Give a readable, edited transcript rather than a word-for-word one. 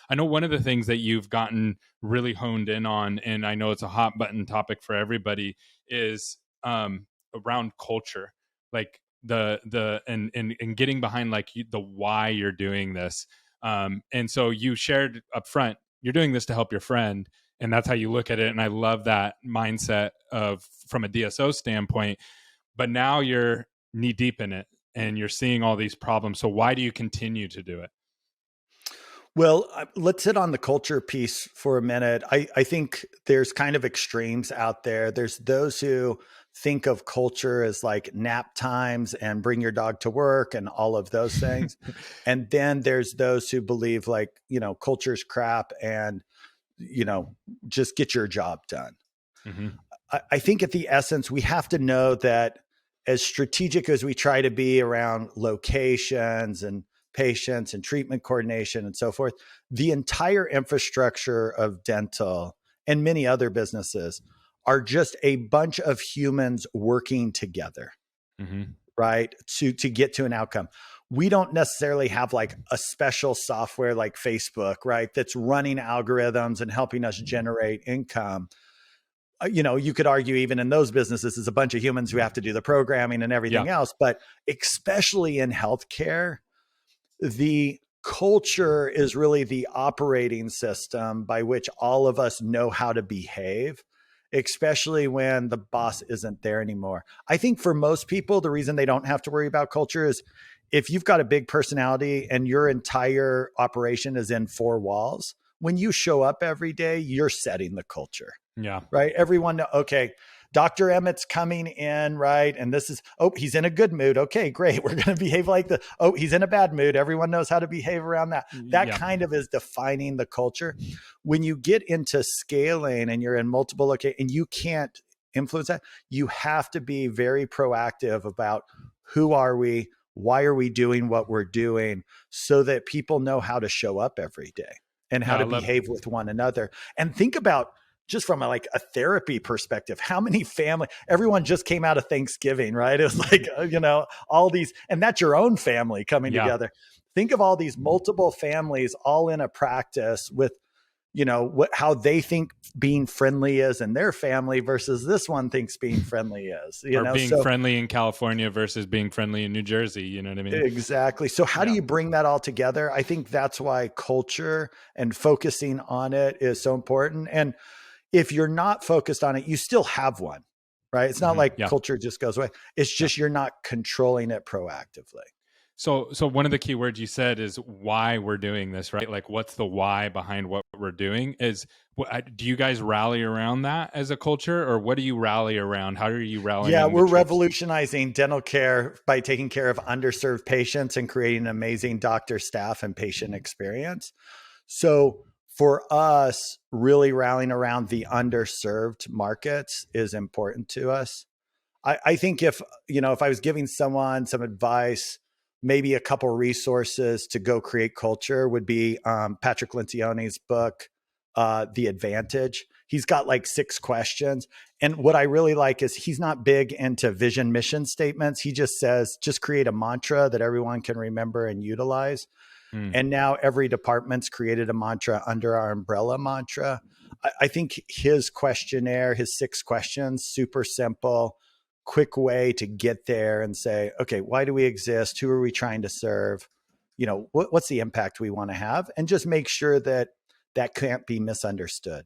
I know one of the things that you've gotten really honed in on, and I know it's a hot button topic for everybody, is around culture, like and getting behind like the why you're doing this. And so you shared up front, you're doing this to help your friend, and that's how you look at it. And I love that mindset of from a DSO standpoint. But now you're knee deep in it, and you're seeing all these problems. So why do you continue to do it? Well, let's hit on the culture piece for a minute. I think there's kind of extremes out there. There's those who think of culture as like nap times and bring your dog to work and all of those things. And then there's those who believe like, culture's crap and, just get your job done. Mm-hmm. I think at the essence, we have to know that as strategic as we try to be around locations and patients and treatment coordination and so forth, the entire infrastructure of dental and many other businesses are just a bunch of humans working together, Mm-hmm. right? To get to an outcome. We don't necessarily have like a special software like Facebook, right? That's running algorithms and helping us generate income. You could argue even in those businesses, it's a bunch of humans who have to do the programming and Yeah. everything else. But especially in healthcare, the culture is really the operating system by which all of us know how to behave, especially when the boss isn't there anymore. I think for most people, the reason they don't have to worry about culture is if you've got a big personality and your entire operation is in four walls, when you show up every day, you're setting the culture. Yeah. Right. Everyone know, okay, Dr. Emmett's coming in, right? And this is, oh, he's in a good mood. Okay, great. We're going to behave like the, oh, he's in a bad mood. Everyone knows how to behave around that. That kind of is defining the culture. When you get into scaling and you're in multiple locations and you can't influence that, you have to be very proactive about who are we? Why are we doing what we're doing so that people know how to show up every day and how to behave with one another. And think about, just from a therapy perspective, how many everyone just came out of Thanksgiving, right? It was like, all these, and that's your own family coming together. Think of all these multiple families all in a practice with, how they think being friendly is in their family versus this one thinks being friendly is, being friendly in California versus being friendly in New Jersey. You know what I mean? Exactly. So how do you bring that all together? I think that's why culture and focusing on it is so important. And if you're not focused on it, you still have one, right? It's not like culture just goes away. It's just you're not controlling it proactively. So one of the key words you said is why we're doing this, right? Like what's the why behind what we're doing? Do you guys rally around that as a culture, or what do you rally around? How are you rallying? Yeah, we're revolutionizing dental care by taking care of underserved patients and creating an amazing doctor, staff, and patient experience. So for us, really rallying around the underserved markets is important to us. I think if I was giving someone some advice, maybe a couple resources to go create culture would be Patrick Lencioni's book, The Advantage. He's got like 6 questions. And what I really like is he's not big into vision mission statements. He just says, just create a mantra that everyone can remember and utilize. And now every department's created a mantra under our umbrella mantra. I think his questionnaire, his 6 questions, super simple, quick way to get there and say, okay, why do we exist? Who are we trying to serve? What's the impact we want to have? And just make sure that that can't be misunderstood.